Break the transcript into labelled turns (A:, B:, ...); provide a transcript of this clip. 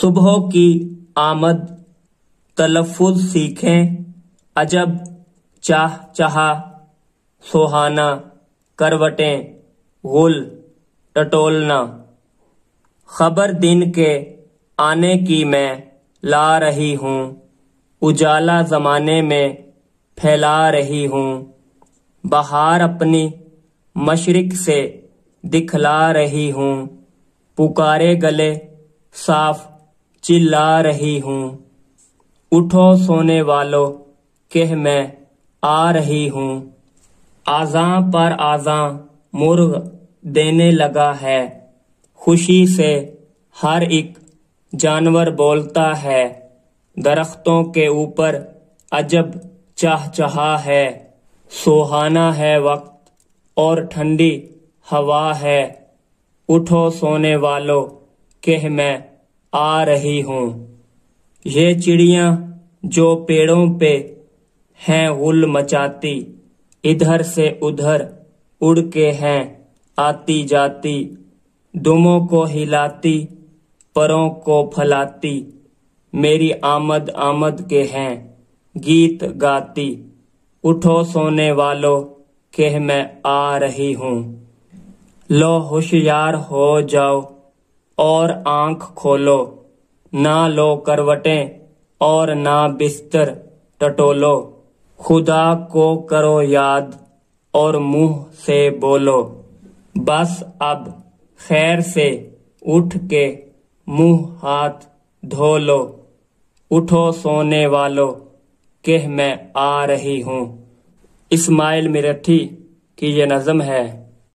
A: صبح کی آمد تلفظ سیکھیں، عجب چاہ چہا سہانا، کروٹیں غل ٹٹولنا۔ خبر دن کے آنے کی میں لا رہی ہوں، اجالا زمانے میں پھیلا رہی ہوں۔ بہار اپنی مشرق سے دکھلا رہی ہوں، پکارے گلے صاف چلا رہی ہوں۔ اٹھو سونے والو کہ میں آ رہی ہوں، آذاں پر آذاں مرغ دینے لگا ہے، خوشی سے ہر ایک جانور بولتا ہے۔ درختوں کے اوپر عجب چہ چہا ہے، سہانا ہے وقت اور ٹھنڈی ہوا ہے۔ اٹھو سونے والو کہ میں آ رہی ہوں۔ یہ چڑیاں جو پیڑوں پہ ہیں غل مچاتی، ادھر سے ادھر اڑ کے ہیں آتی جاتی، دموں کو ہلاتی پروں کو پھلاتی، میری آمد آمد کے ہیں گیت گاتی۔ اٹھو سونے والو کہ میں آ رہی ہوں۔ لو ہوشیار ہو جاؤ اور آنکھ کھولو، نہ لو کروٹیں اور نہ بستر ٹٹولو، خدا کو کرو یاد اور منہ سے بولو، بس اب خیر سے اٹھ کے منہ ہاتھ دھو لو۔ اٹھو سونے والو کہ میں آ رہی ہوں۔ اسماعیل میرٹھی کی یہ نظم ہے۔